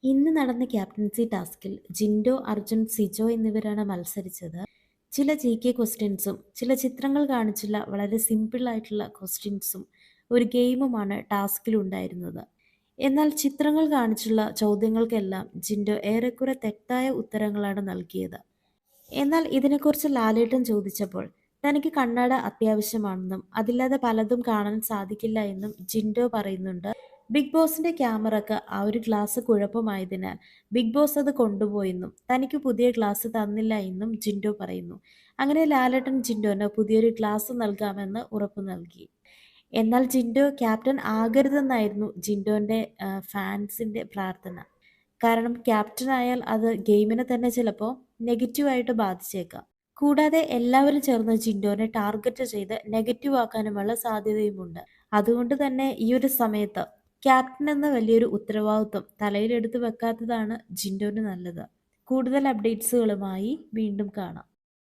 ഇന്ന് നടന്ന ക്യാപ്റ്റൻസി ടാസ്കിൽ ജിൻഡോ, അർജുൻ, സിജോ എന്നിവരാണ് മത്സരിച്ചത്. ചില GK ക്വസ്റ്റ്യൻസും ചില ചിത്രങ്ങൾ കാണിച്ചുള്ള വളരെ സിമ്പിൾ ആയിട്ടുള്ള ക്വസ്റ്റ്യൻസും ഒരു ഗെയിമുമാണ് ടാസ്കിലുണ്ടായിരുന്നത്. എന്നാൽ ചിത്രങ്ങൾ കാണിച്ചുള്ള ചോദ്യങ്ങൾക്കെല്ലാം ജിൻഡോ ഏറെക്കുറെ തെറ്റായ ഉത്തരങ്ങളാണ് നൽകിയത്. എന്നാൽ ഇതിനെക്കുറിച്ച് ലാലേട്ടൻ ചോദിച്ചപ്പോൾ തനിക്ക് കണ്ണട അത്യാവശ്യമാണെന്നും അതില്ലാതെ പലതും കാണാൻ സാധിക്കില്ല എന്നും ജിൻഡോ പറയുന്നുണ്ട്. ബിഗ് ബോസിന്റെ ക്യാമറക്ക് ആ ഒരു ഗ്ലാസ് കുഴപ്പമായതിനാൽ ബിഗ് ബോസ് അത് കൊണ്ടുപോയെന്നും തനിക്ക് പുതിയ ഗ്ലാസ് തന്നില്ല എന്നും ജിൻഡോ പറയുന്നു. അങ്ങനെ ലാലേട്ടൻ ജിൻഡോന് പുതിയൊരു ഗ്ലാസ് നൽകാമെന്ന് ഉറപ്പു നൽകി. എന്നാൽ ജിൻഡോ ക്യാപ്റ്റൻ ആകരുതെന്നായിരുന്നു ജിൻഡോന്റെ ഫാൻസിന്റെ പ്രാർത്ഥന. കാരണം ക്യാപ്റ്റനായാൽ അത് ഗെയിമിനെ തന്നെ ചിലപ്പോൾ നെഗറ്റീവായിട്ട് ബാധിച്ചേക്കാം. കൂടാതെ എല്ലാവരും ചേർന്ന് ജിൻഡോനെ ടാർഗറ്റ് ചെയ്ത് നെഗറ്റീവ് ആക്കാനുമുള്ള സാധ്യതയുമുണ്ട്. അതുകൊണ്ട് തന്നെ ഈ ഒരു സമയത്ത് ക്യാപ്റ്റൻ എന്ന വലിയൊരു ഉത്തരവാദിത്വം തലയിലെടുത്ത് വെക്കാത്തതാണ് ജിൻഡോന് നല്ലത്. കൂടുതൽ അപ്ഡേറ്റ്സുകളുമായി വീണ്ടും കാണാം.